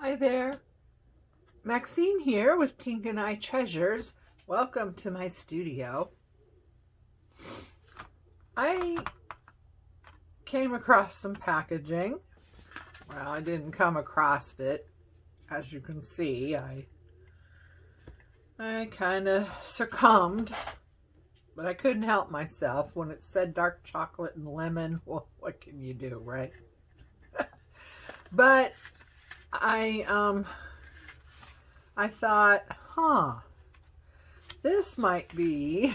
Hi there, Maxine here with Tink and I Treasures. Welcome to my studio. I came across some packaging. Well, I didn't come across it. As you can see, I kind of succumbed, but I couldn't help myself. When it said dark chocolate and lemon, well, what can you do, right? But I thought, this might be,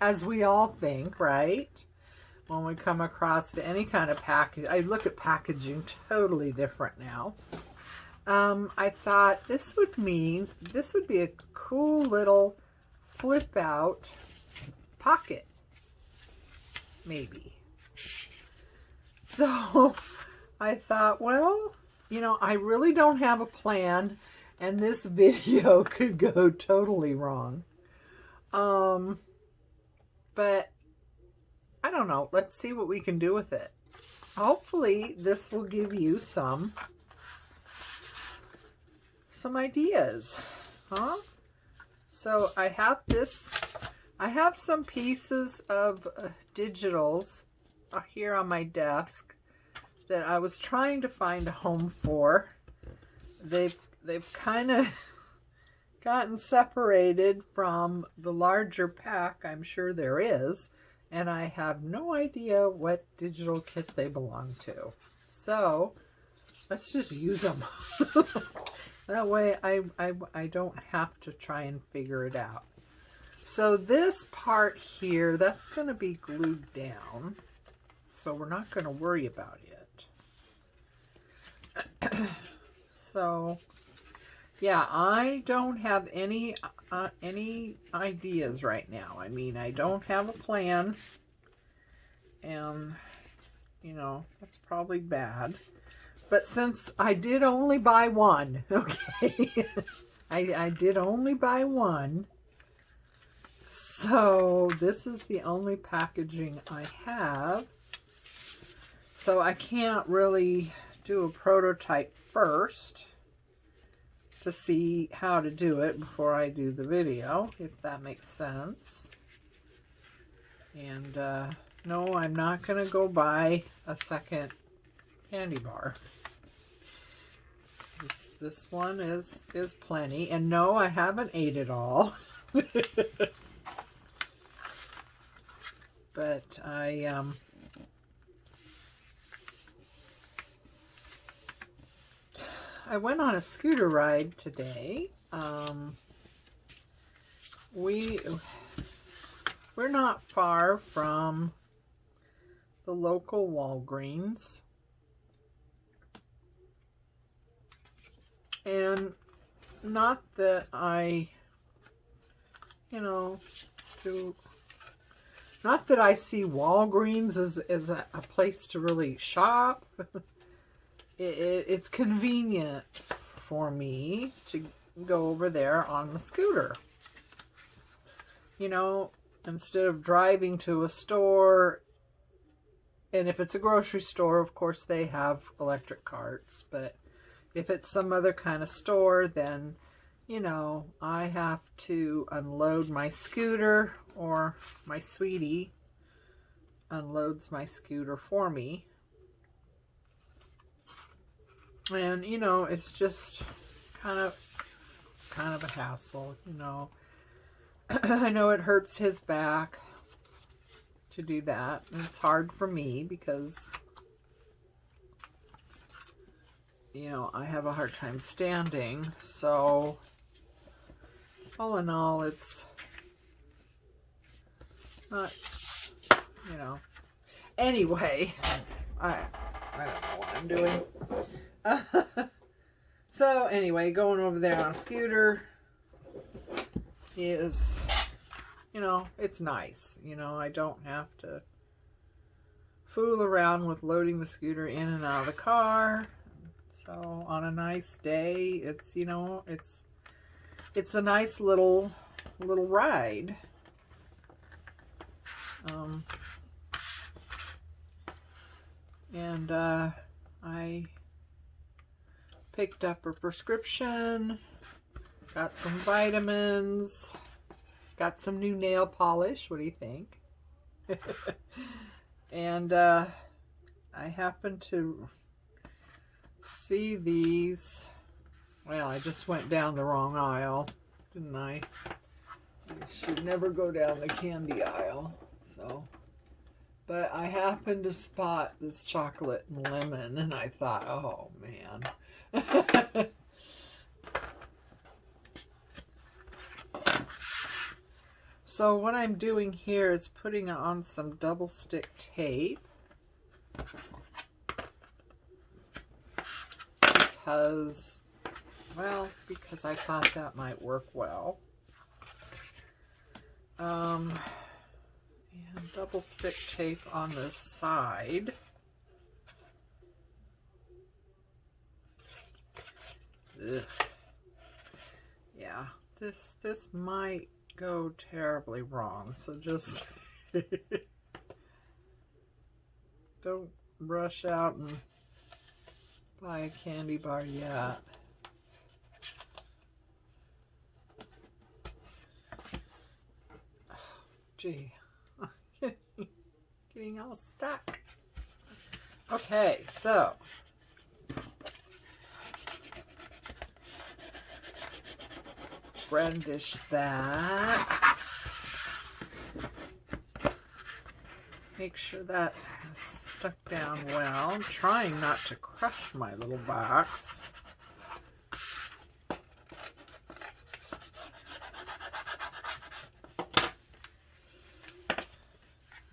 as we all think, right? When we come across to any kind of package, I look at packaging totally different now. I thought this would be a cool little flip out pocket, maybe. So I thought, well, you know, I really don't have a plan, and this video could go totally wrong. But I don't know. Let's see what we can do with it. Hopefully this will give you some ideas, huh? So I have some pieces of digitals here on my desk that I was trying to find a home for. They've kind of gotten separated from the larger pack I'm sure there is, and I have no idea what digital kit they belong to. So let's just use them. That way I don't have to try and figure it out. So this part here, that's going to be glued down, so we're not going to worry about it. So yeah, I don't have any ideas right now. I mean, I don't have a plan, and you know, that's probably bad. But since I did only buy one, okay, I did only buy one, so this is the only packaging I have. So I can't really do a prototype first to see how to do it before I do the video, if that makes sense. And no, I'm not going to go buy a second candy bar. This one is plenty. And no, I haven't ate it all. But I went on a scooter ride today. We're not far from the local Walgreens. And not that I, you know, not that I see Walgreens as a place to really shop. It's convenient for me to go over there on the scooter. You know, instead of driving to a store, and if it's a grocery store, of course they have electric carts, but if it's some other kind of store, then, you know, I have to unload my scooter, or my sweetie unloads my scooter for me. And, you know, it's just kind of a hassle, you know. I know it hurts his back to do that. And it's hard for me because, you know, I have a hard time standing. So, all in all, it's not, you know. Anyway, I don't know what I'm doing. So anyway, going over there on a scooter is, you know, it's nice. You know, I don't have to fool around with loading the scooter in and out of the car. So on a nice day, it's, you know, it's a nice little ride. And I Picked up her prescription. Got some vitamins. Got some new nail polish. What do you think? And I happened to see these. Well, I just went down the wrong aisle, didn't I? You should never go down the candy aisle. So, but I happened to spot this chocolate and lemon, and I thought, oh man. So what I'm doing here is putting on some double stick tape because I thought that might work well. And double stick tape on this side. Ugh. Yeah, this might go terribly wrong, so just don't rush out and buy a candy bar yet. Oh, gee, getting all stuck. Okay, so brandish that. Make sure that is stuck down well. I'm trying not to crush my little box.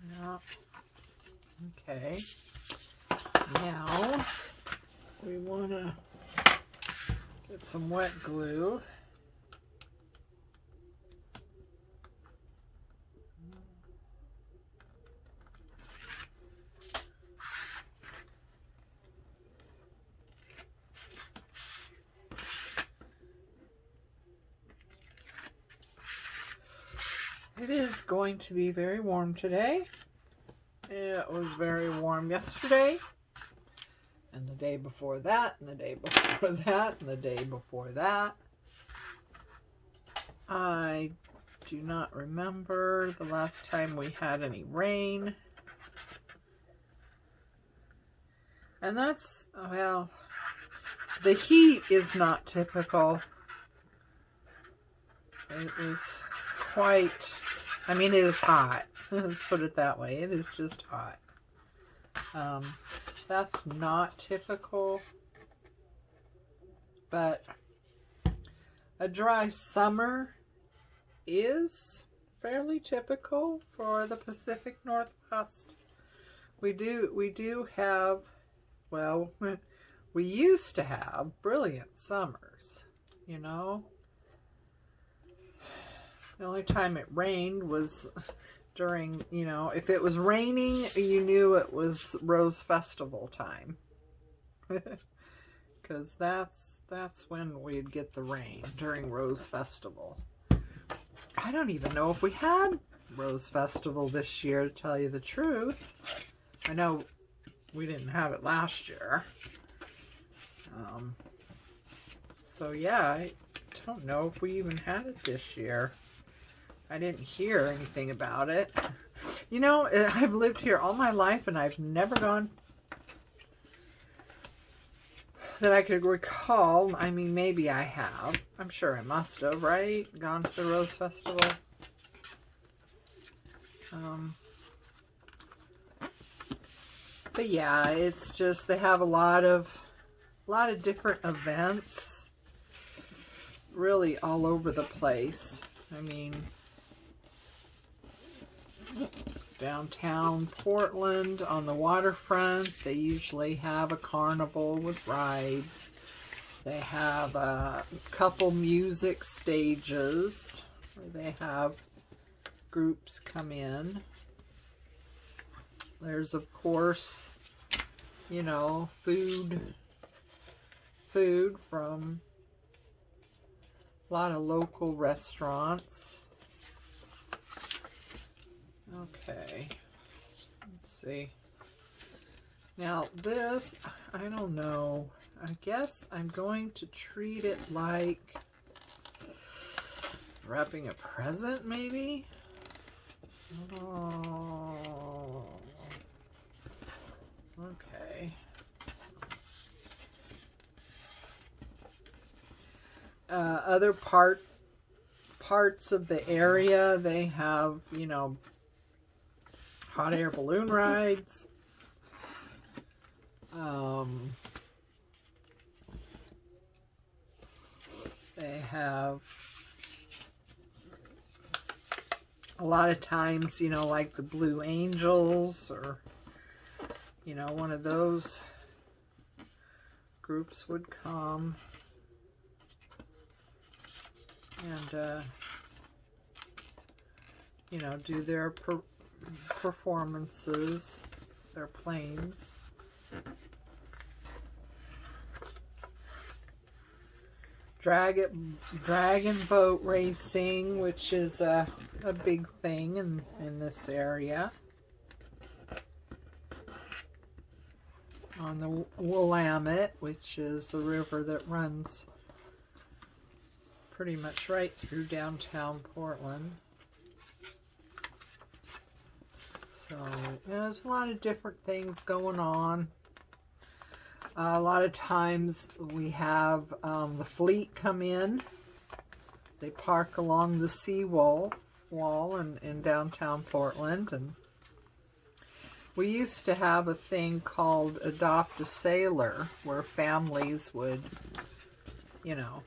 Yeah. Okay. Now we want to get some wet glue. It is going to be very warm today. It was very warm yesterday, and the day before that, and the day before that, and the day before that. I do not remember the last time we had any rain. And that's, well, the heat is not typical. It is quite, I mean, it is hot. Let's put it that way. It is just hot. That's not typical. But a dry summer is fairly typical for the Pacific Northwest. We do have, well, we used to have brilliant summers, you know. The only time it rained was during, you know, if it was raining, you knew it was Rose Festival time. Because that's when we'd get the rain, during Rose Festival. I don't even know if we had Rose Festival this year, to tell you the truth. I know we didn't have it last year. So yeah, I don't know if we even had it this year. I didn't hear anything about it. You know, I've lived here all my life and I've never gone that I could recall. I mean, maybe I have. I'm sure I must have, right? Gone to the Rose Festival. But yeah, it's just, they have a lot of different events really all over the place. I mean, downtown Portland on the waterfront, they usually have a carnival with rides. They have a couple music stages where they have groups come in. There's, of course, you know, food from a lot of local restaurants. Okay, let's see. Now this, I don't know. I guess I'm going to treat it like wrapping a present, maybe? Oh. Okay. Other parts of the area, they have, you know, hot air balloon rides. They have a lot of times, you know, like the Blue Angels, or, you know, one of those groups would come and, you know, do their performances, their planes. Dragon boat racing, which is a big thing in this area. On the Willamette, which is the river that runs pretty much right through downtown Portland. So, yeah, there's a lot of different things going on. A lot of times we have the fleet come in. They park along the seawall in downtown Portland. And we used to have a thing called Adopt a Sailor, where families would, you know,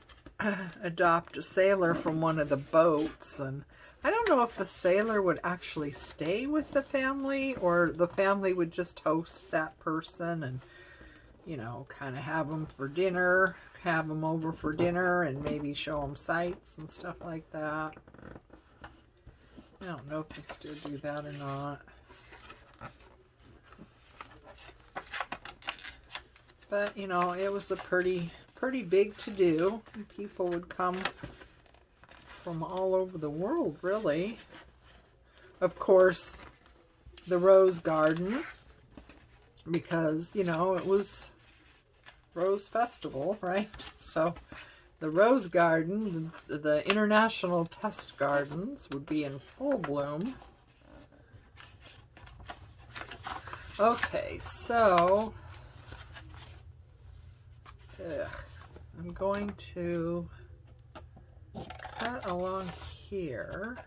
adopt a sailor from one of the boats. And I don't know if the sailor would actually stay with the family, or the family would just host that person and, you know, kind of have them for dinner, have them over for dinner, and maybe show them sights and stuff like that. I don't know if they still do that or not. But, you know, it was a pretty big to-do. People would come from all over the world, really. Of course, the Rose Garden, because, you know, it was Rose Festival, right? So the Rose Garden, the International Test Gardens, would be in full bloom. Okay, so I'm going to cut along here,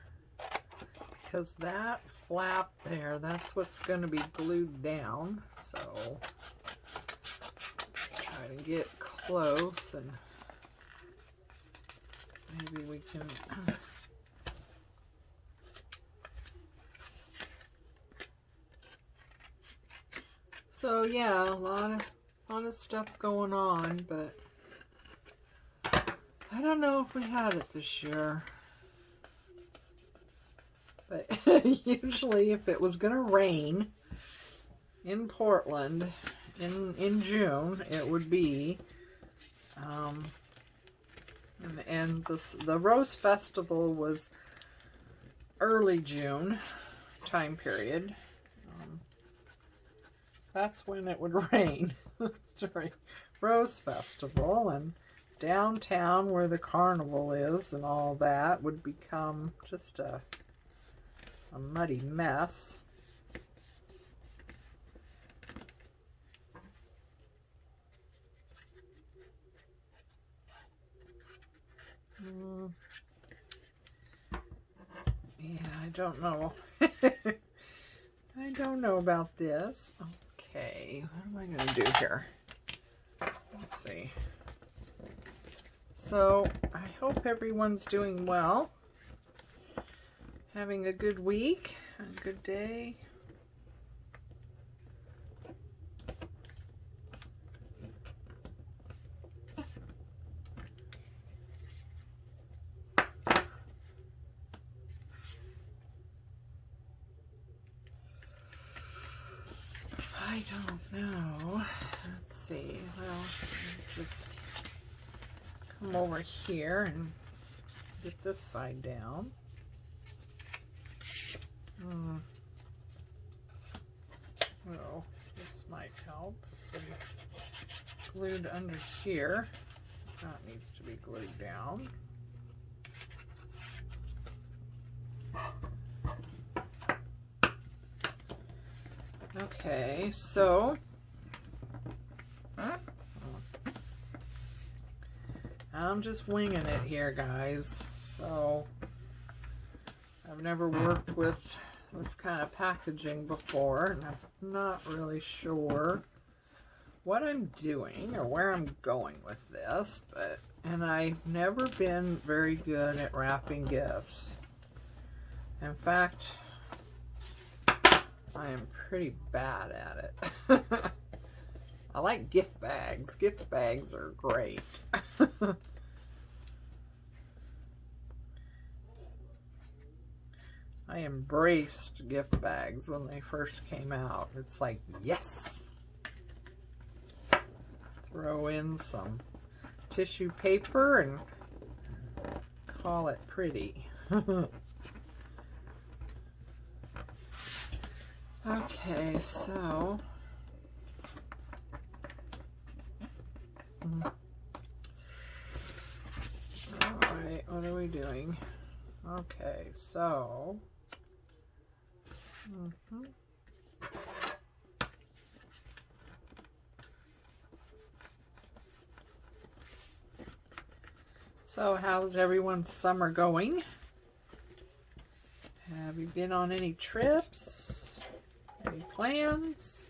because that flap there, that's what's going to be glued down. So try to get close, and maybe we can so yeah, a lot of stuff going on, but I don't know if we had it this year. But usually if it was going to rain in Portland in June, it would be, and the Rose Festival was early June time period. That's when it would rain during Rose Festival, and downtown where the carnival is and all that would become just a muddy mess. Yeah, I don't know. I don't know about this. Okay, what am I going to do here? Let's see. So, I hope everyone's doing well. Having a good week, a good day. I don't know. Let's see. Well, just come over here and get this side down. Well, this might help. Glued under here. That needs to be glued down. Okay, so I'm just winging it here, guys. So I've never worked with this kind of packaging before, and I'm not really sure what I'm doing or where I'm going with this, and I've never been very good at wrapping gifts. In fact, I am pretty bad at it. I like gift bags. Gift bags are great. I embraced gift bags when they first came out. It's like, yes! Throw in some tissue paper and call it pretty. Okay, so alright, what are we doing? Okay, so so how's everyone's summer going? Have you been on any trips? Any plans?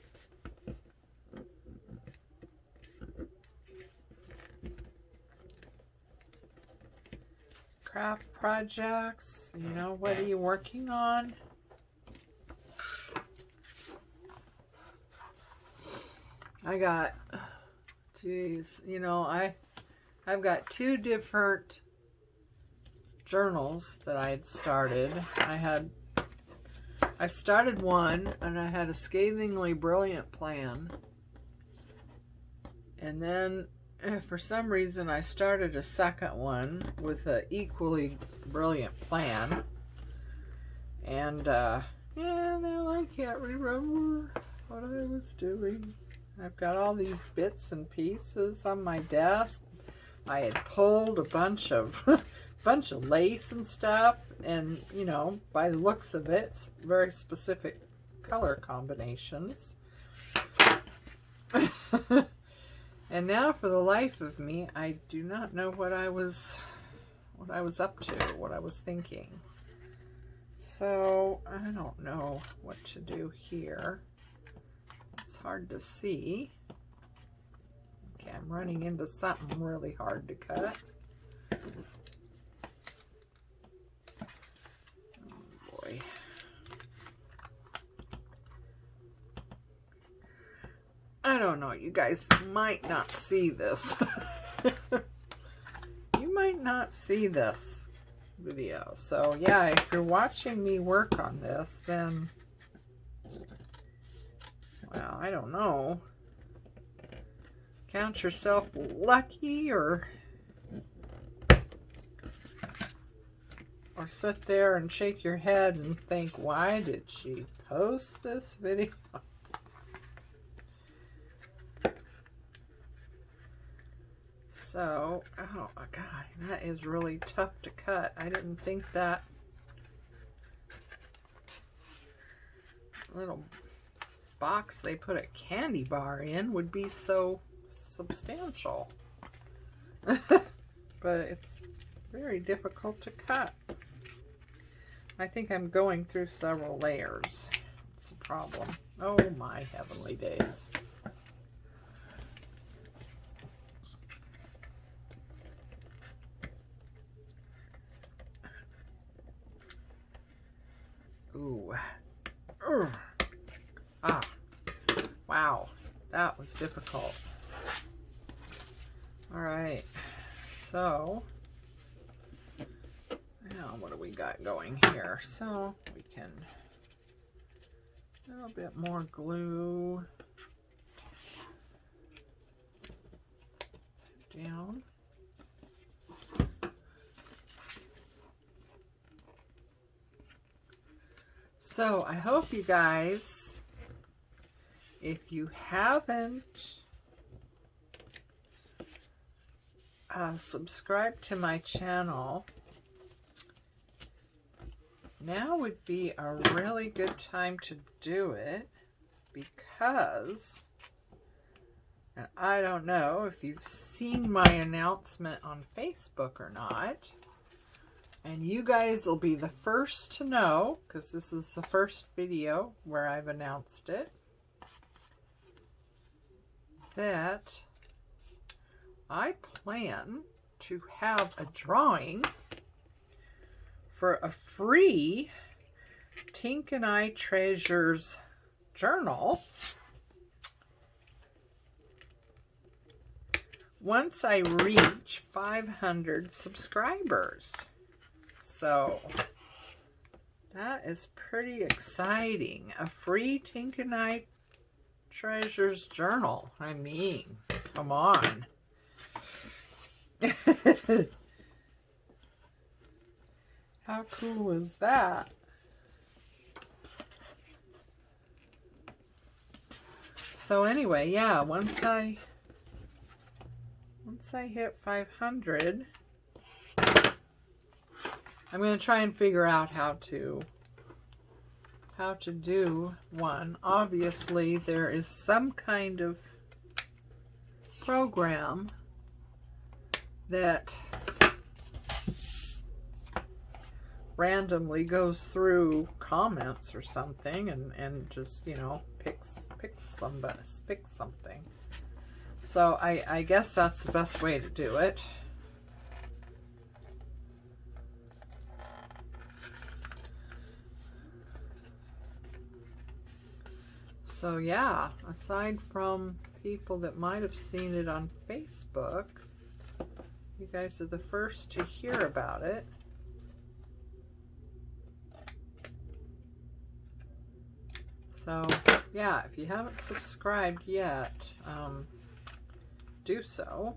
Craft projects? You know, what are you working on? I got, geez, you know, I've got 2 different journals that I had started. I started one, and I had a scathingly brilliant plan, and then for some reason I started a second one with an equally brilliant plan, and yeah, now I can't remember what I was doing. I've got all these bits and pieces on my desk. I had pulled a bunch of lace and stuff, and you know, by the looks of it, it's very specific color combinations. And now, for the life of me, I do not know what I was up to, what I was thinking. So I don't know what to do here. It's hard to see. Okay, I'm running into something really hard to cut. I don't know, you guys might not see this. You might not see this video. So yeah, if you're watching me work on this, then, well, I don't know. Count yourself lucky, or sit there and shake your head and think, why did she post this video? So, oh my God, that is really tough to cut. I didn't think that little box they put a candy bar in would be so substantial. But it's very difficult to cut. I think I'm going through several layers. It's a problem. Oh my heavenly days. Ooh. Ah. Wow. That was difficult. Alright. So, now what do we got going here? So, we can a little bit more glue down. So I hope you guys if you haven't subscribed to my channel, now would be a really good time to do it, because, and I don't know if you've seen my announcement on Facebook or not, and you guys will be the first to know, because this is the first video where I've announced it, that I plan to have a drawing for a free Tink and I Treasures journal once I reach 500 subscribers. So that is pretty exciting. A free Tink and I Treasures journal. I mean, come on. How cool is that? So anyway, yeah, once I hit 500, I'm going to try and figure out how to do one. Obviously, there is some kind of program that randomly goes through comments or something and just, you know, picks something. So I guess that's the best way to do it. So yeah, aside from people that might have seen it on Facebook, you guys are the first to hear about it. So yeah, if you haven't subscribed yet, do so.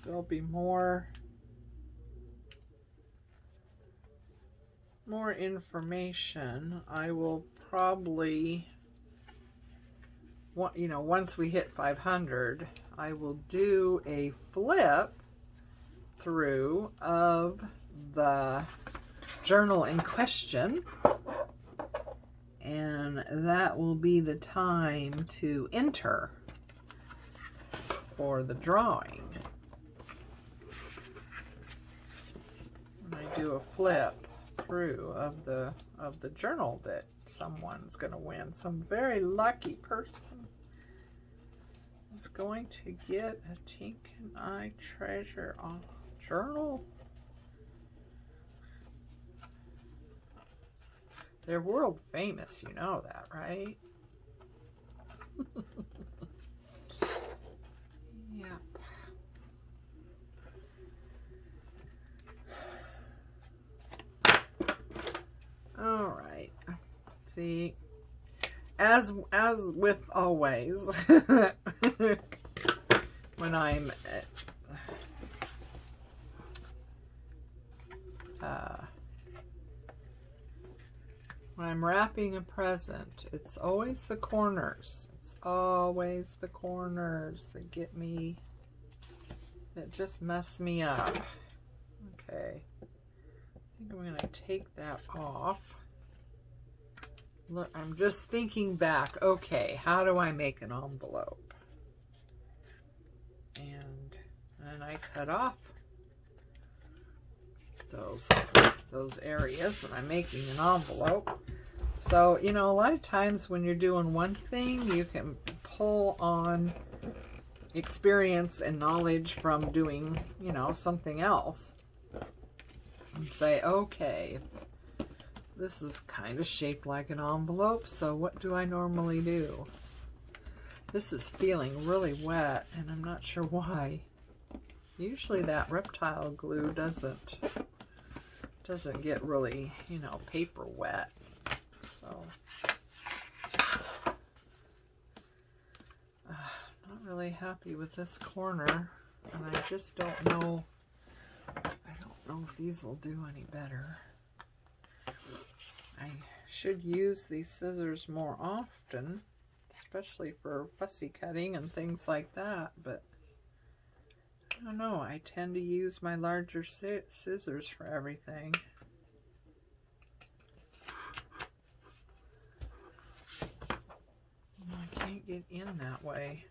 There'll be more information. I will probably, you know, once we hit 500, I will do a flip through of the journal in question, and that will be the time to enter for the drawing. When I do a flip through of the journal that someone's going to win, some very lucky person is going to get a Tink and I Treasure journal. They're world famous, you know that, right? Yep. All right. See, as with always, when I'm when I'm wrapping a present, it's always the corners. It's always the corners that get me, that just mess me up. Okay. I think I'm going to take that off. Look, I'm just thinking back. Okay, how do I make an envelope? And I cut off those areas when I'm making an envelope. So, you know, a lot of times when you're doing one thing, you can pull on experience and knowledge from doing, you know, something else. And say, okay, this is kind of shaped like an envelope, so what do I normally do? This is feeling really wet, and I'm not sure why. Usually that reptile glue doesn't get really, you know, paper wet. So not really happy with this corner, and I just don't know. I don't know if these will do any better. I should use these scissors more often, especially for fussy cutting and things like that, but I don't know, I tend to use my larger scissors for everything. I can't get in that way.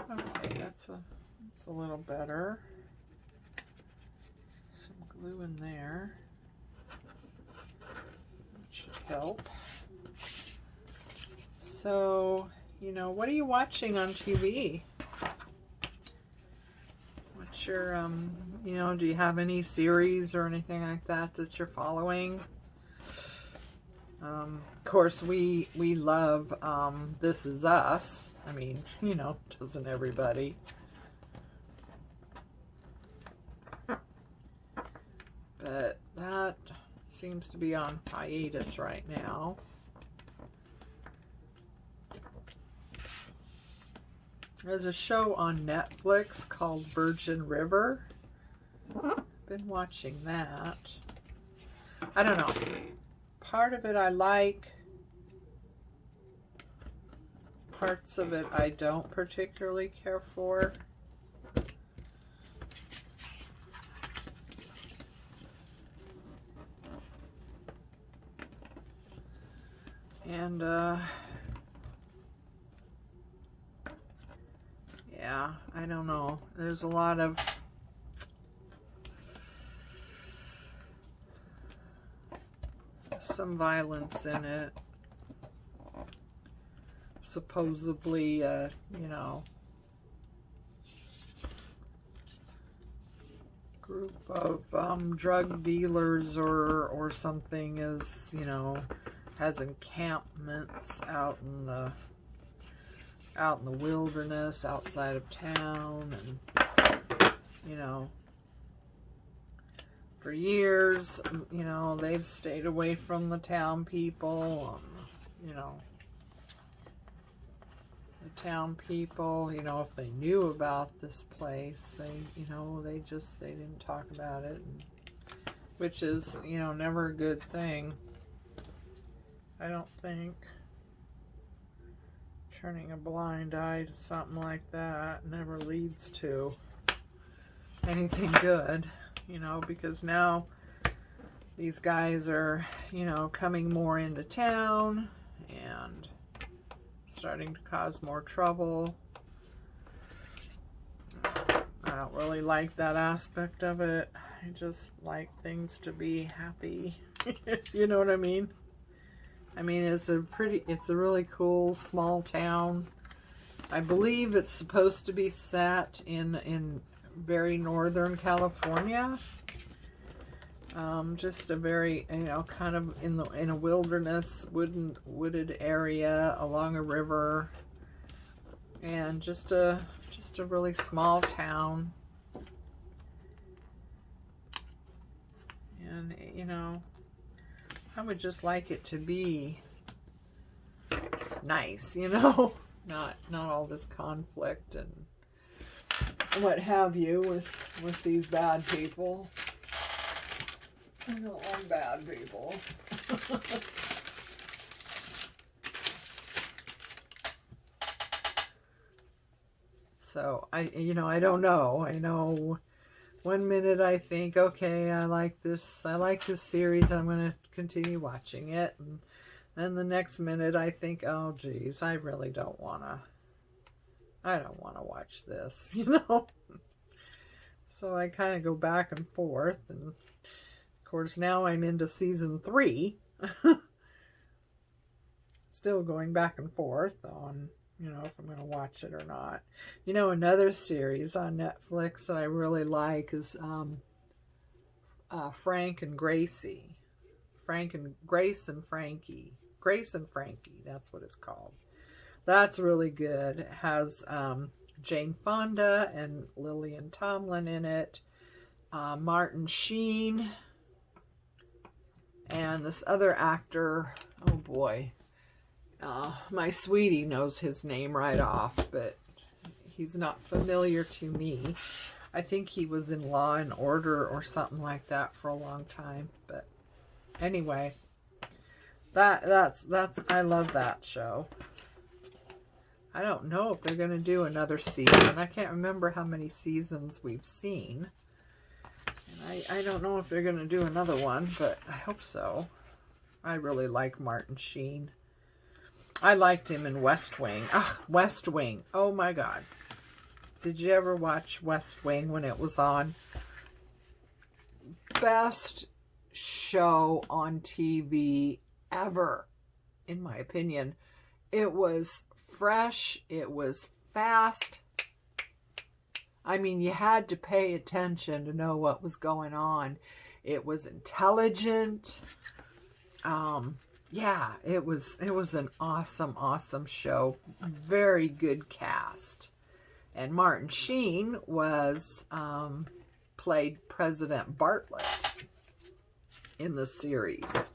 Okay, that's a little better. Some glue in there. That should help. So, you know, what are you watching on TV? What's your, you know, do you have any series or anything like that that you're following? Of course, we love This Is Us. I mean, you know, doesn't everybody? But that seems to be on hiatus right now. There's a show on Netflix called Virgin River. Been watching that. I don't know. Part of it I like. Parts of it I don't particularly care for. And yeah, I don't know. There's a lot of some violence in it. Supposedly, you know, group of drug dealers or something is, you know, has encampments out in the wilderness outside of town, and you know, for years, you know, they've stayed away from the town people. You know, the town people, you know, if they knew about this place, they, you know, they didn't talk about it, and, which is, you know, never a good thing. I don't think. Turning a blind eye to something like that never leads to anything good, you know, because now these guys are, you know, coming more into town and starting to cause more trouble. I don't really like that aspect of it. I just like things to be happy. You know what I mean? I mean, it's a really cool small town. I believe it's supposed to be set in very northern California. Just a very, you know, kind of in a wilderness, wooded area along a river, and just a really small town. And you know, I would just like it to be nice, you know, not all this conflict and what have you with these bad people. I don't want bad people. So you know, I don't know. I know. One minute I think, okay, I like this series, and I'm going to continue watching it. And then the next minute I think, oh geez, I really don't want to watch this, you know. So I kind of go back and forth, and of course now I'm into season 3. Still going back and forth on, you know, if I'm going to watch it or not. You know, another series on Netflix that I really like is Frank and Gracie. Grace and Frankie. Grace and Frankie, that's what it's called. That's really good. It has Jane Fonda and Lillian Tomlin in it. Martin Sheen. And this other actor, oh boy. My sweetie knows his name right off, but he's not familiar to me. I think he was in Law and Order or something like that for a long time. But anyway, that's I love that show. I don't know if they're going to do another season. I can't remember how many seasons we've seen. And I don't know if they're going to do another one, but I hope so. I really like Martin Sheen. I liked him in West Wing. Ah, West Wing. Oh my God. Did you ever watch West Wing when it was on? Best show on TV ever, in my opinion. It was fresh. It was fast. I mean, you had to pay attention to know what was going on. It was intelligent. Yeah, it was an awesome show. Very good cast. And Martin Sheen was played President Bartlett in the series.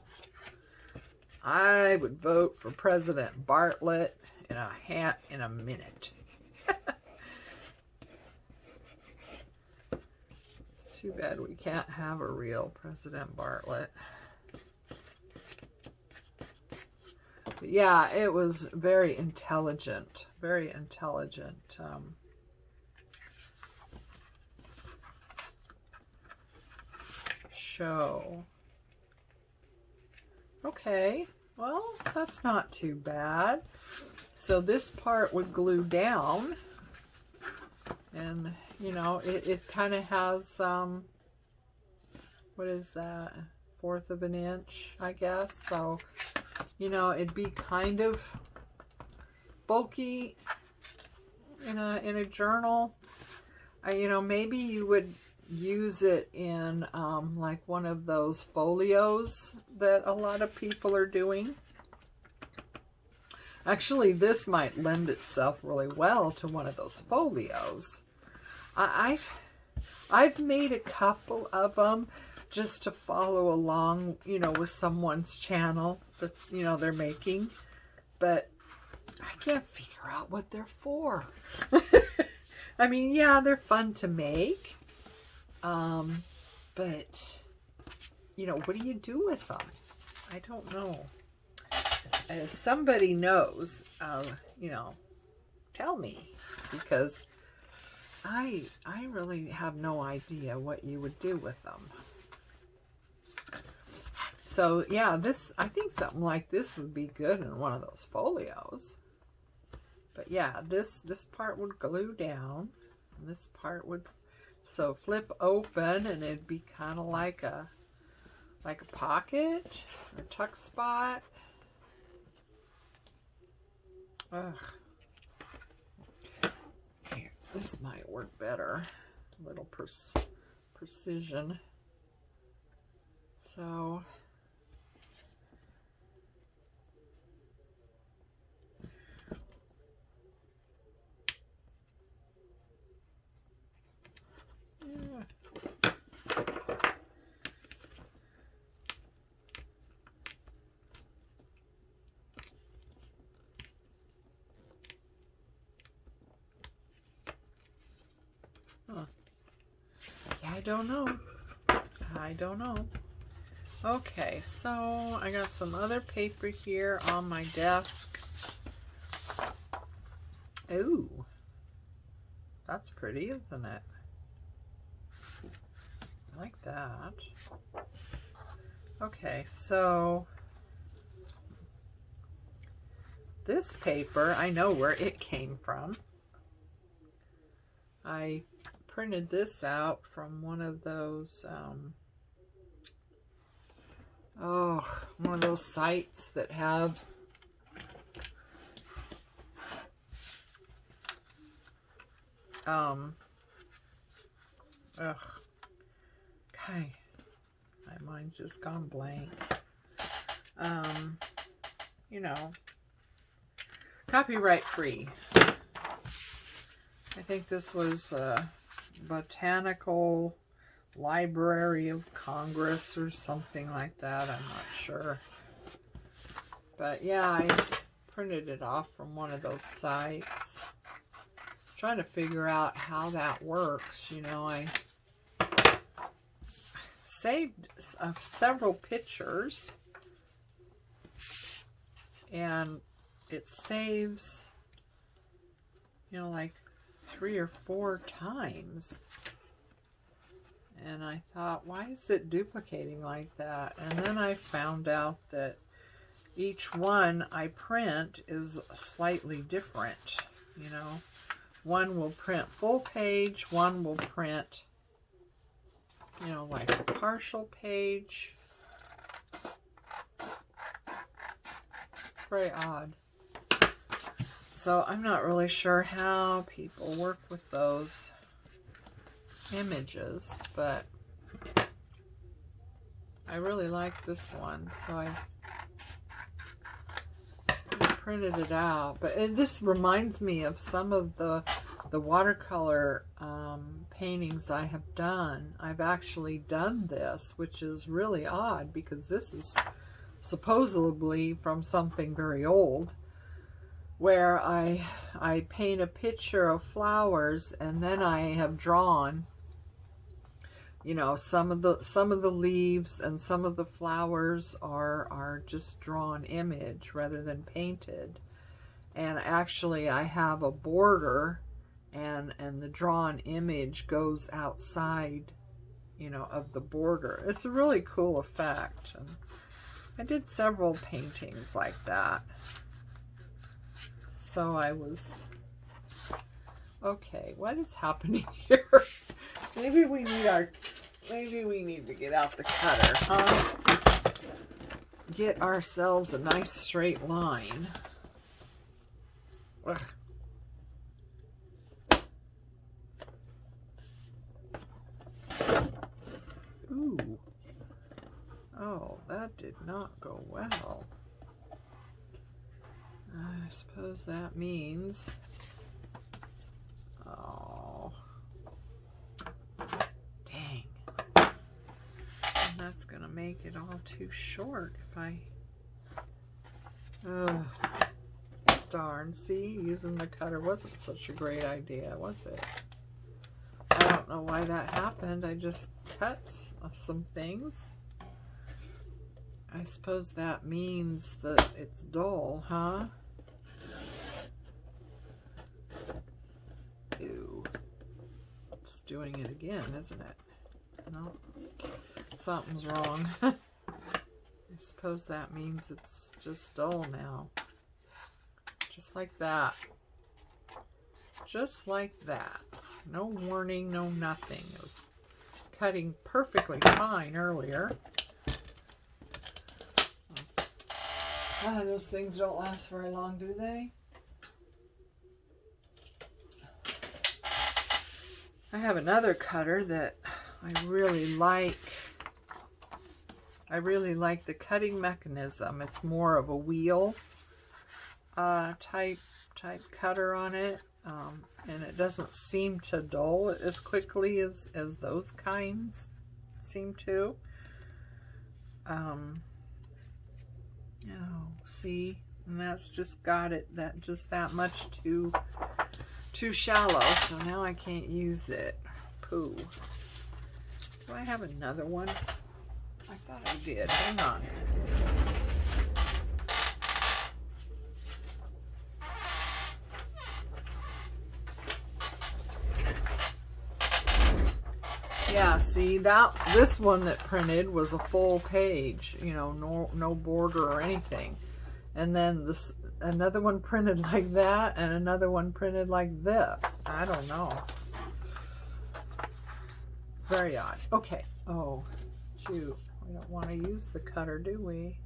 I would vote for President Bartlett in a minute. It's too bad we can't have a real President Bartlett. But yeah, it was very intelligent. Very intelligent. Show. Okay, well, that's not too bad. So this part would glue down, and you know, it kind of has what is that, 1/4 of an inch, I guess. So you know, it'd be kind of bulky in a journal. You know, maybe you would use it in like one of those folios that a lot of people are doing. Actually, this might lend itself really well to one of those folios. I've made a couple of them just to follow along, you know, with someone's channel that, you know, they're making, but I can't figure out what they're for. I mean, yeah, they're fun to make, but, you know, what do you do with them? I don't know. If somebody knows, you know, tell me, because I really have no idea what you would do with them. So yeah, I think something like this would be good in one of those folios. But yeah, this part would glue down, and this part would, so flip open, and it'd be kind of like a pocket or tuck spot. Ugh. Here, this might work better. A little precision. So yeah. Huh. Yeah, I don't know. I don't know. Okay, so I got some other paper here on my desk. Ooh, that's pretty, isn't it? I like that. Okay, so this paper, I know where it came from. I printed this out from one of those one of those sites that have okay, my mind's just gone blank. You know, copyright free. I think this was Botanical Library of Congress or something like that. I'm not sure. But yeah, I printed it off from one of those sites. trying to figure out how that works. You know, I saved several pictures, and it saves, you know, like 3 or 4 times. And I thought, why is it duplicating like that? And then I found out that each one I print is slightly different. You know, one will print full page, one will print, you know, like a partial page. It's very odd. So I'm not really sure how people work with those images, but I really like this one, so I printed it out. But this reminds me of some of the watercolor paintings I have done. I've actually done this, which is really odd because this is supposedly from something very old, where I paint a picture of flowers, and then I have drawn, you know, some of the leaves and some of the flowers are just drawn image rather than painted. And actually I have a border, and the drawn image goes outside, you know, of the border. It's a really cool effect. And I did several paintings like that. So I was, okay, what is happening here? Maybe we need to get out the cutter, huh? Get ourselves a nice straight line. Ugh. Ooh. Oh, that did not go well. I suppose that means, oh, dang. And that's going to make it all too short if I, oh, darn. See, using the cutter wasn't such a great idea, was it? I don't know why that happened. I just cut some things. I suppose that means that it's dull, huh? Ew. It's doing it again, isn't it? No, something's wrong. I suppose that means it's just dull now. Just like that. Just like that. No warning, no nothing. It was cutting perfectly fine earlier. Those things don't last very long, do they? I have another cutter that I really like. I really like the cutting mechanism. It's more of a wheel type cutter on it, and it doesn't seem to dull as quickly as those kinds seem to. Oh, see, and that's just got it that much too shallow, so now I can't use it. Pooh. Do I have another one? I thought I did. Hang on. Yeah, see, this one that printed was a full page, you know, no border or anything. And then another one printed like that, and another one printed like this. I don't know. Very odd. Okay. Oh, shoot. We don't want to use the cutter, do we?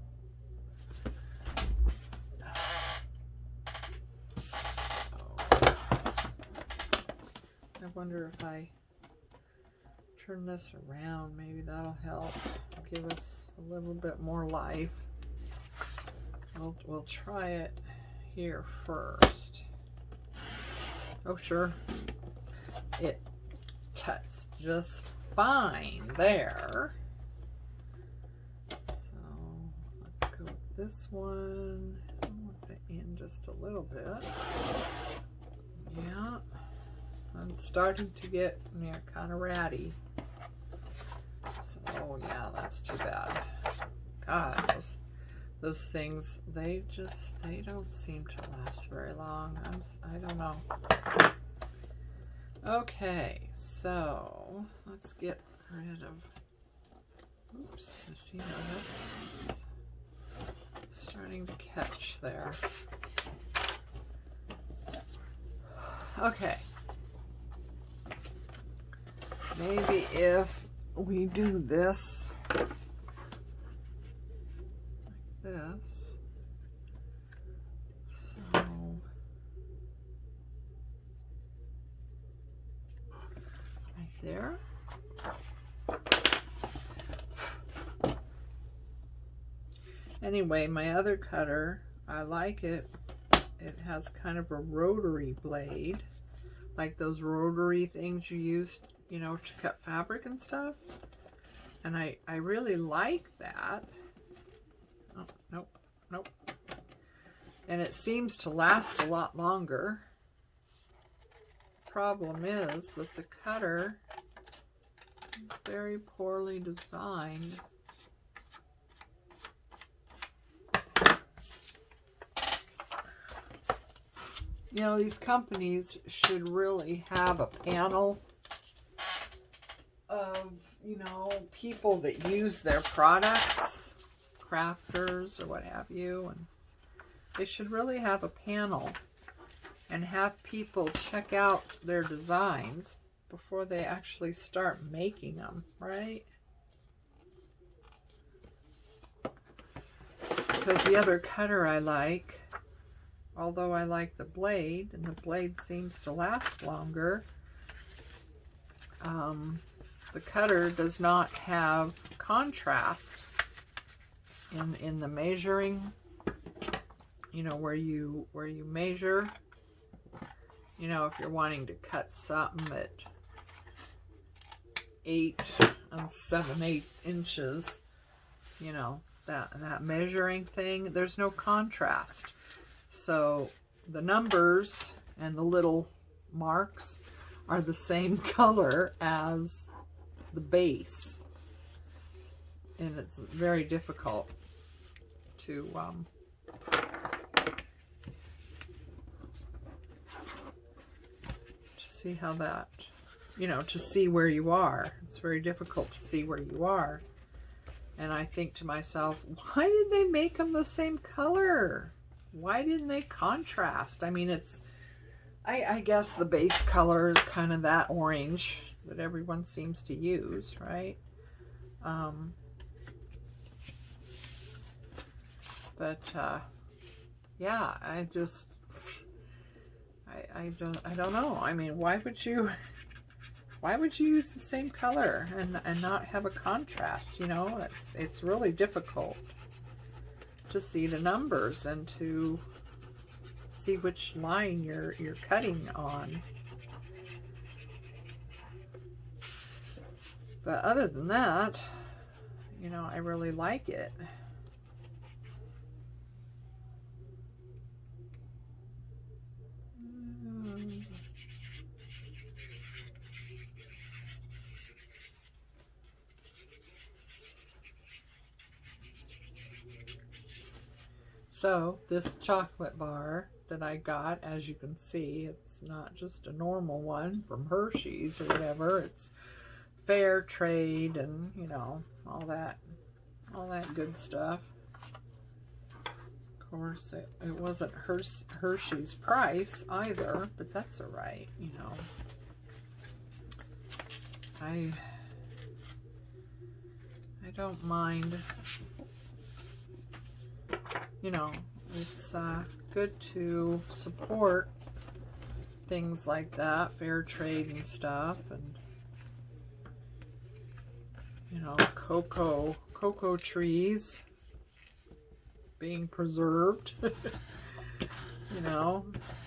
Oh. I wonder if I turn this around, maybe that'll help give us a little bit more life. We'll try it here first. Oh, sure. It cuts just fine there. So let's go with this one. I want the end just a little bit. Yeah. I'm starting to get, you know, kind of ratty. So, yeah, that's too bad. God, those things, they don't seem to last very long. I don't know. Okay, so let's get rid of, oops, I see how that's starting to catch there. Okay. Maybe if we do this, like this, so right there. Anyway, my other cutter, I like it. It has kind of a rotary blade, like those rotary things you use, you know, to cut fabric and stuff. And I really like that. Oh, nope, nope. And it seems to last a lot longer. Problem is that the cutter is very poorly designed. You know, these companies should really have a panel of, you know, people that use their products, crafters or what have you, and they should really have a panel and have people check out their designs before they actually start making them, right? Because the other cutter I like, although I like the blade, and the blade seems to last longer, the cutter does not have contrast in the measuring, you know, where you measure, you know, if you're wanting to cut something at 8 7/8 inches, you know, that measuring thing, there's no contrast. So the numbers and the little marks are the same color as the base, and it's very difficult to see how that, you know, to see where you are. It's very difficult to see where you are. And I think to myself, why did they make them the same color? Why didn't they contrast? I mean, it's, I guess the base color is kind of that orange that everyone seems to use, right? Yeah, I just, I don't know. I mean, why would you use the same color and not have a contrast? You know, it's really difficult to see the numbers and to see which line you're cutting on. But other than that, you know, I really like it. So this chocolate bar that I got, as you can see, it's not just a normal one from Hershey's or whatever. It's fair trade and, you know, all that good stuff. Of course, it wasn't Hershey's price either, but that's all right, you know. I don't mind. You know, it's good to support things like that, fair trade and stuff, and, you know, cocoa trees being preserved. You know,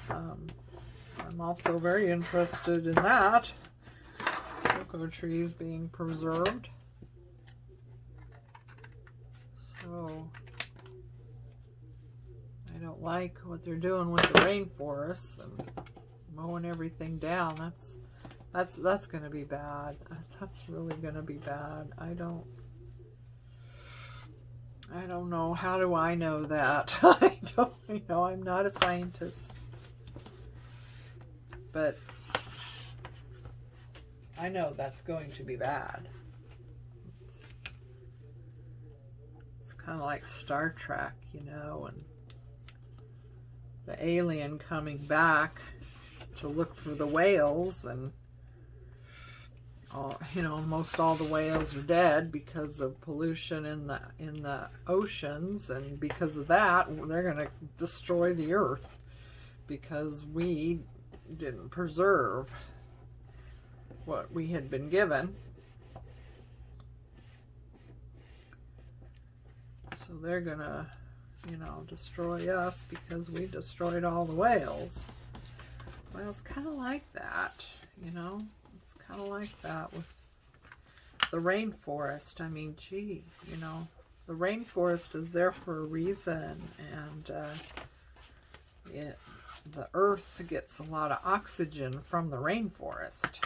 I'm also very interested in that, cocoa trees being preserved. So I don't like what they're doing with the rainforests and mowing everything down. That's going to be bad. That's really going to be bad. I don't know. How do I know that? I don't, I'm not a scientist. But I know that's going to be bad. It's kind of like Star Trek, and the alien coming back to look for the whales, and most all the whales are dead because of pollution in the oceans, and because of that, they're going to destroy the earth because we didn't preserve what we had been given. So they're going to, destroy us because we destroyed all the whales. Well, it's kind of like that, It's kind of like that with the rainforest. I mean, gee, the rainforest is there for a reason, and the earth gets a lot of oxygen from the rainforest.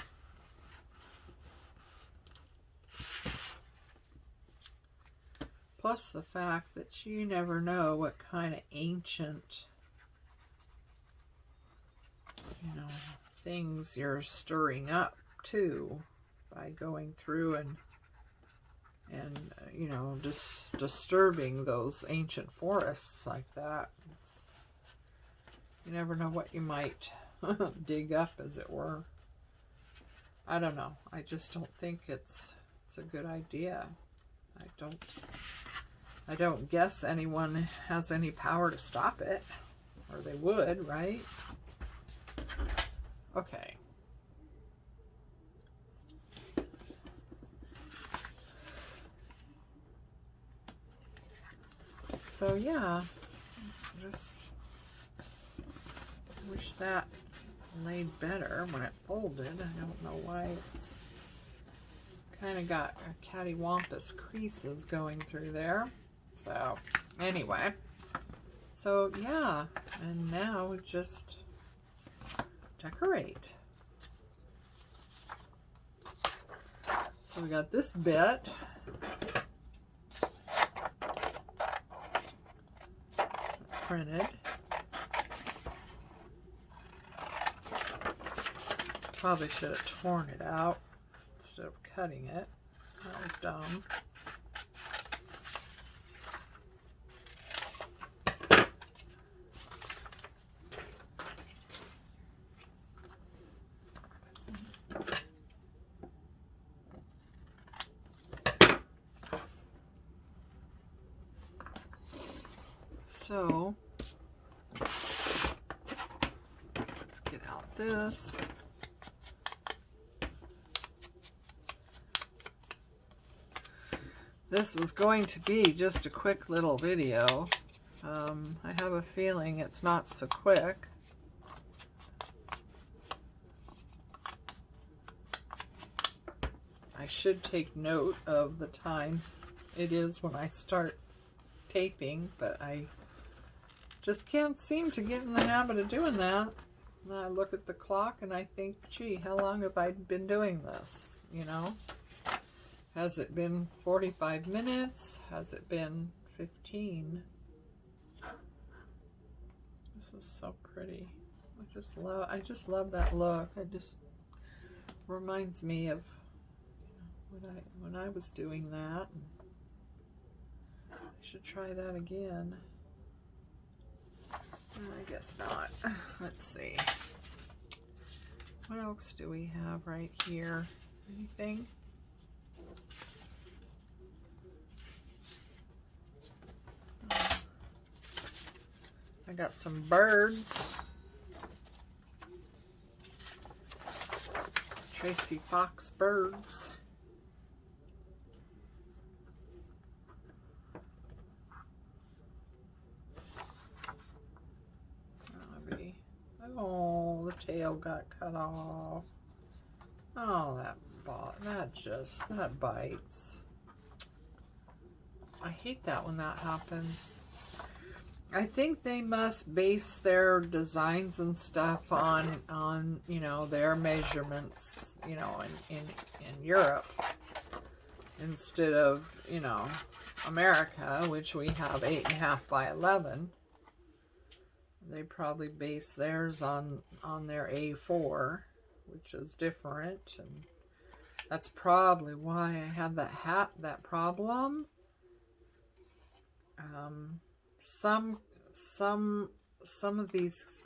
Plus the fact that you never know what kind of ancient, things you're stirring up too by going through and just disturbing those ancient forests like that. You never know what you might dig up, as it were. I don't know. I just don't think it's a good idea. I don't guess anyone has any power to stop it, or they would, right? Okay. So yeah, just wish that laid better when it folded. I don't know why it's kind of got cattywampus creases going through there. So anyway, so yeah, and now we just decorate. So we got this bit. Printed. Probably should have torn it out instead of cutting it. That was dumb. So let's get out this. This was going to be just a quick little video. I have a feeling it's not so quick. I should take note of the time it is when I start taping, but I just can't seem to get in the habit of doing that. And I look at the clock and I think, gee, how long have I been doing this? Has it been 45 minutes? Has it been 15? This is so pretty. I just love that look. It just reminds me of when I was doing that. I should try that again. I guess not. Let's see. What else do we have right here? Anything? I got some birds. Tracy Fox birds. Oh, the tail got cut off. Oh, that bites. I hate that when that happens. I think they must base their designs and stuff on you know, their measurements, you know, in Europe, instead of, you know, America, which we have 8.5 by 11. They probably base theirs on their A4, which is different, and that's probably why I have that problem. Some of these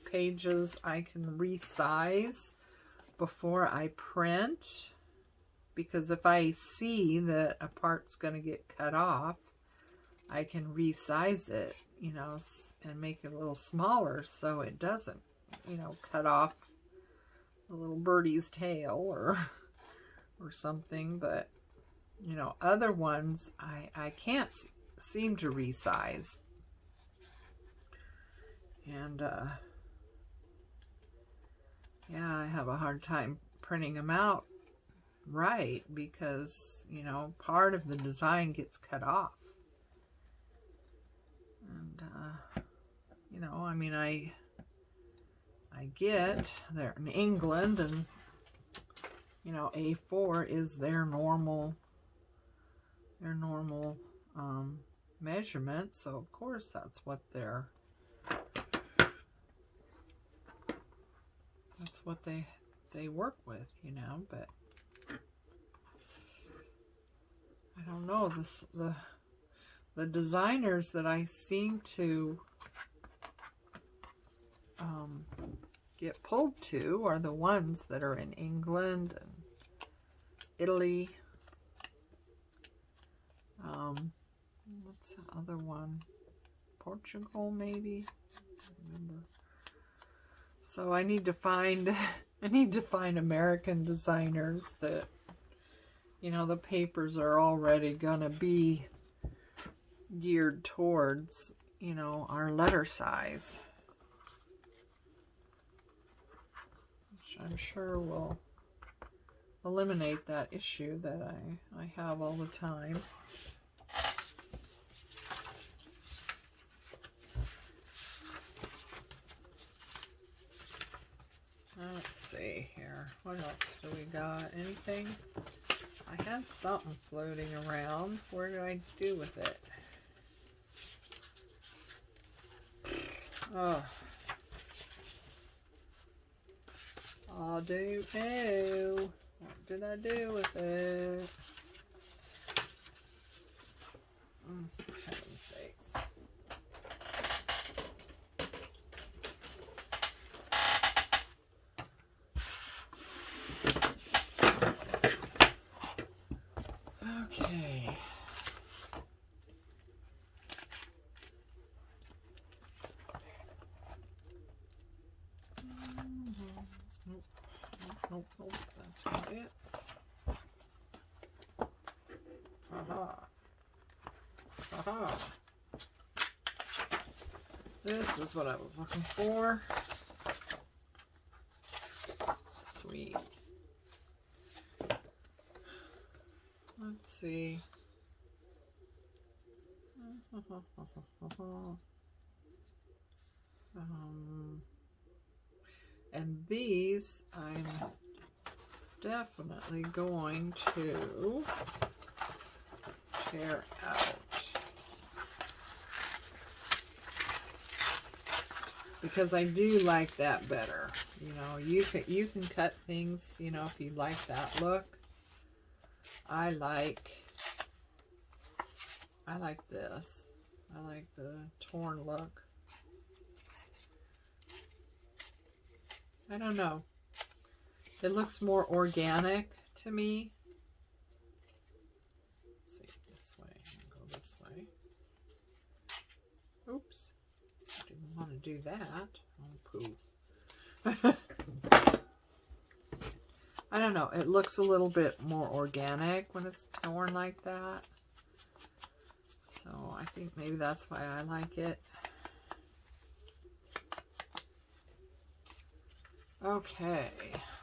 pages I can resize before I print, because if I see that a part's going to get cut off, I can resize it, you know, and make it a little smaller so it doesn't, you know, cut off a little birdie's tail or something. But, you know, other ones I can't seem to resize. And, yeah, I have a hard time printing them out right, because, you know, part of the design gets cut off. And, you know, I mean, I get they're in England, and, you know, A4 is their normal measurement, so of course that's what they work with, you know. But I don't know, the designers that I seem to get pulled to are the ones that are in England and Italy. What's the other one? Portugal, maybe? I don't remember. So I need to find American designers that, you know, the papers are already gonna be geared towards, you know, our letter size, which I'm sure will eliminate that issue that I have all the time. Let's see here. What else do we got? Anything? I had something floating around. Where did I do with it? Oh. I don't know. What did I do with it? For heaven's sakes. Okay. Nope, that's not it. Aha. This is what I was looking for. Sweet. Let's see. And these I'm definitely going to tear out, because I do like that better. You know, you can cut things, you know, if you like that look. I like this. I like the torn look. I don't know. It looks more organic to me. Let's see, this way. Go this way. Oops. Didn't want to do that. Oh, poo. I don't know. It looks a little bit more organic when it's torn like that. So I think maybe that's why I like it. Okay,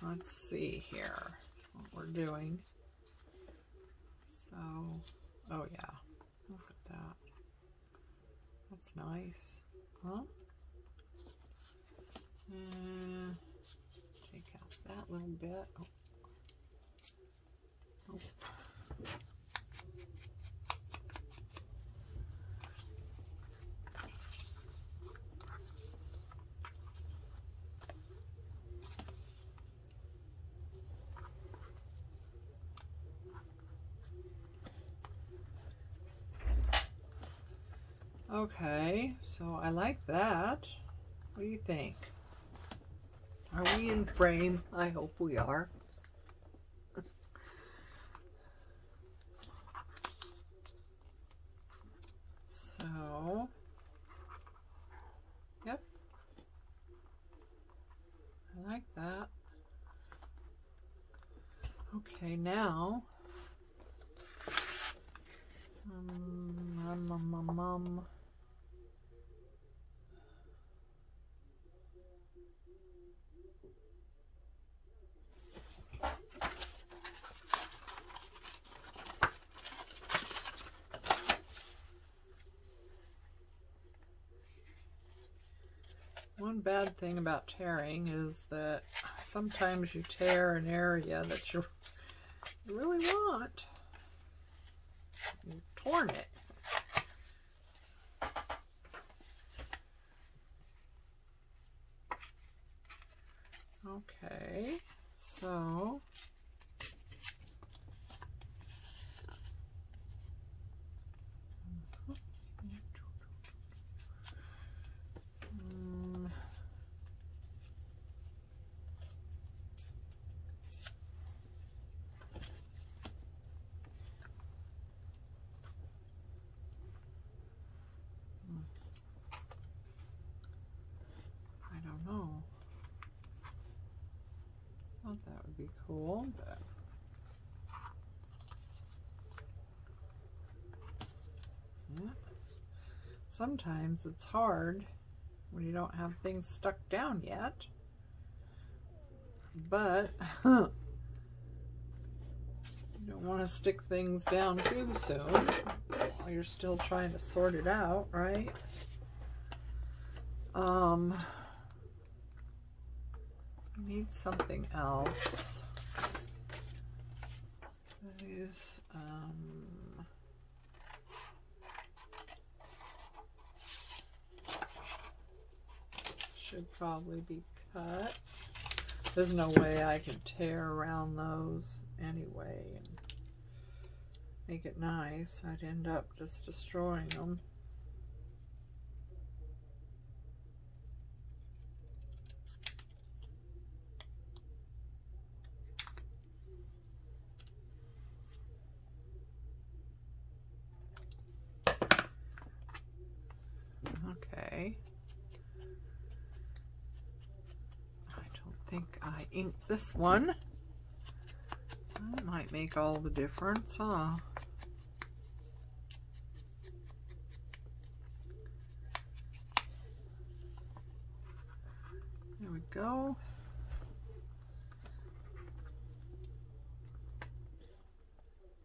let's see here what we're doing. So, oh yeah, look at that. That's nice. Huh? Take out that little bit. Oh. Oh. Okay, so I like that. What do you think? Are we in frame? I hope we are. So, yep. I like that. Okay, now, one bad thing about tearing is that sometimes you tear an area that you really want. You've torn it. Okay, so I don't know. Thought that would be cool, but yeah. Sometimes it's hard when you don't have things stuck down yet. But you don't want to stick things down too soon while you're still trying to sort it out, right? We need something else. These, should probably be cut. There's no way I can tear around those anyway and make it nice. I'd end up just destroying them. Okay. I don't think I inked this one. That might make all the difference, huh? There we go.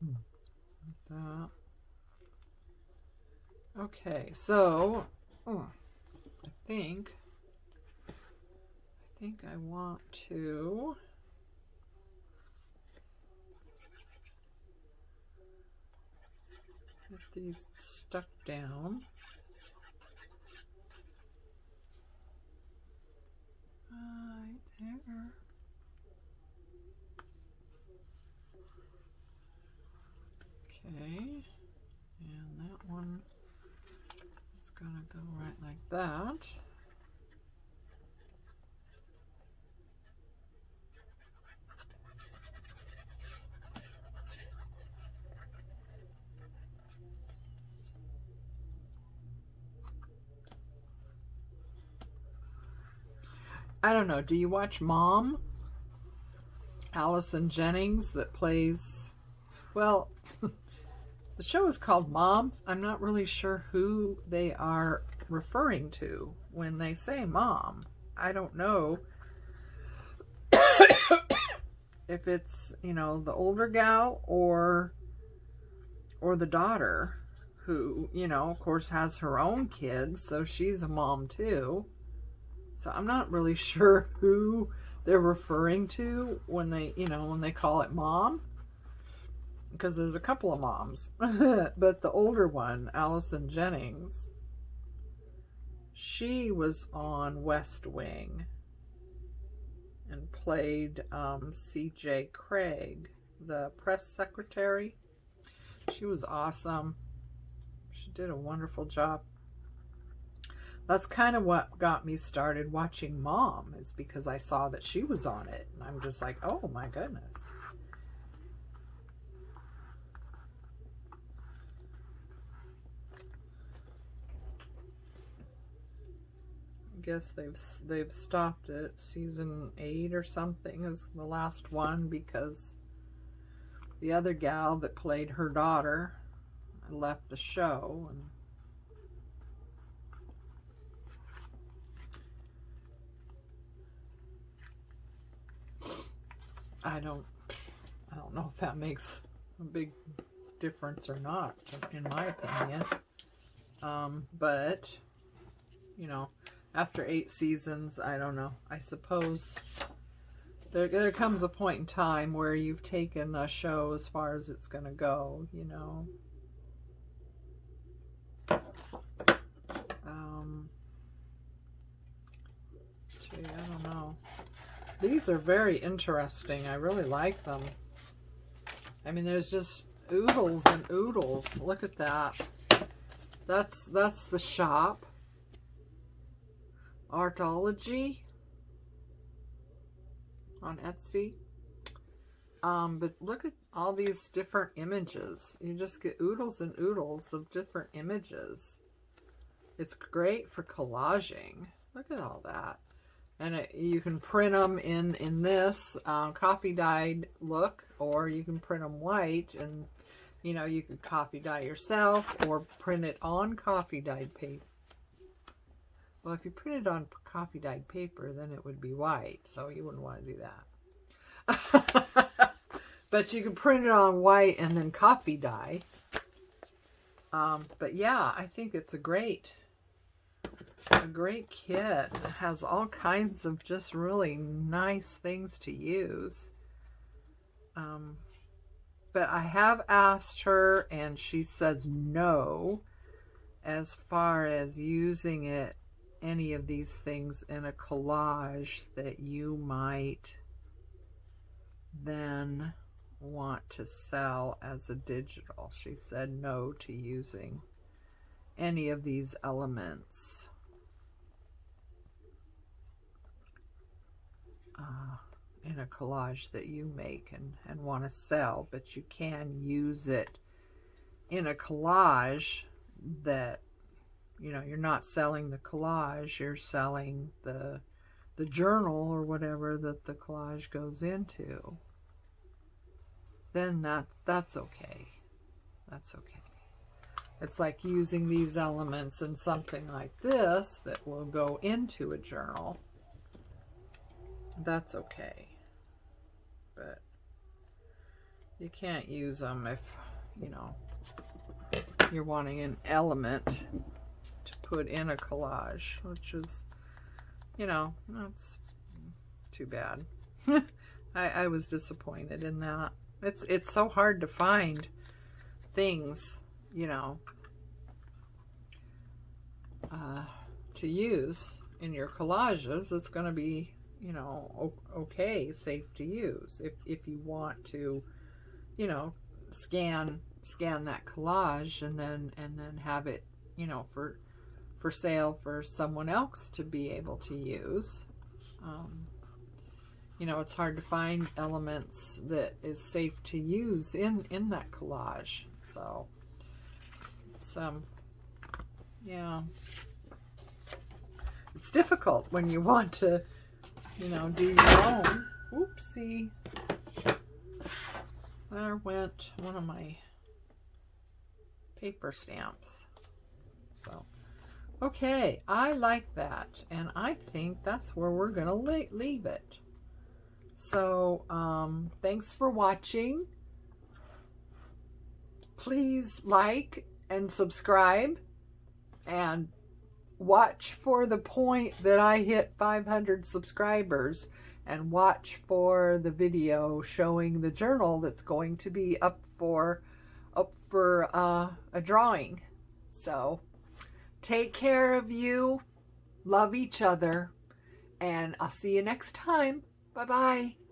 Like that. Okay, so I think I want to get these stuck down. Right there. Okay, and that one is gonna go right like that. I don't know, do you watch Mom? Allison Jennings that plays, well, the show is called Mom. I'm not really sure who they are referring to when they say Mom. I don't know if it's, you know, the older gal or the daughter who, you know, of course has her own kids, so she's a mom too. So I'm not really sure who they're referring to when they, you know, when they call it mom, because there's a couple of moms. But the older one, Allison Jennings, she was on West Wing and played C.J. Craig, the press secretary. She was awesome. She did a wonderful job. That's kind of what got me started watching Mom, is because I saw that she was on it. And I'm just like, oh my goodness. I guess they've stopped it. Season 8 or something is the last one, because the other gal that played her daughter left the show. And I don't know if that makes a big difference or not, in my opinion. But, you know, after 8 seasons, I don't know. I suppose there comes a point in time where you've taken a show as far as it's going to go, you know. Gee, I don't know. These are very interesting. I really like them. I mean, there's just oodles and oodles. Look at that. That's the shop. Artology on Etsy. But look at all these different images. You just get oodles and oodles of different images. It's great for collaging. Look at all that. And you can print them in this coffee dyed look, or you can print them white, and you know, you could coffee dye yourself or print it on coffee dyed paper. Well, if you print it on coffee dyed paper, then it would be white, so you wouldn't want to do that. But you can print it on white and then coffee dye. But yeah, I think it's a great kit. It has all kinds of just really nice things to use. But I have asked her, and she says no as far as using it, any of these things in a collage that you might then want to sell as a digital. She said no to using any of these elements in a collage that you make and want to sell, but you can use it in a collage that, you know, you're not selling the collage, you're selling the journal or whatever that the collage goes into. Then that's okay. That's okay. It's like using these elements in something like this that will go into a journal. That's okay. But you can't use them if, you know, you're wanting an element to put in a collage, which is, you know, that's too bad. I was disappointed in that. It's so hard to find things, you know, to use in your collages. It's going to be, you know, okay, safe to use if you want to, you know, scan that collage and then have it, you know, for sale for someone else to be able to use. You know, it's hard to find elements that is safe to use in that collage. So it's yeah, it's difficult when you want to, you know, do your own. Oopsie. There went one of my paper stamps. So, okay, I like that, and I think that's where we're going to leave it. So, thanks for watching. Please like and subscribe, and watch for the point that I hit 500 subscribers, and watch for the video showing the journal that's going to be up for a drawing. So take care of you, love each other, and I'll see you next time. Bye-bye.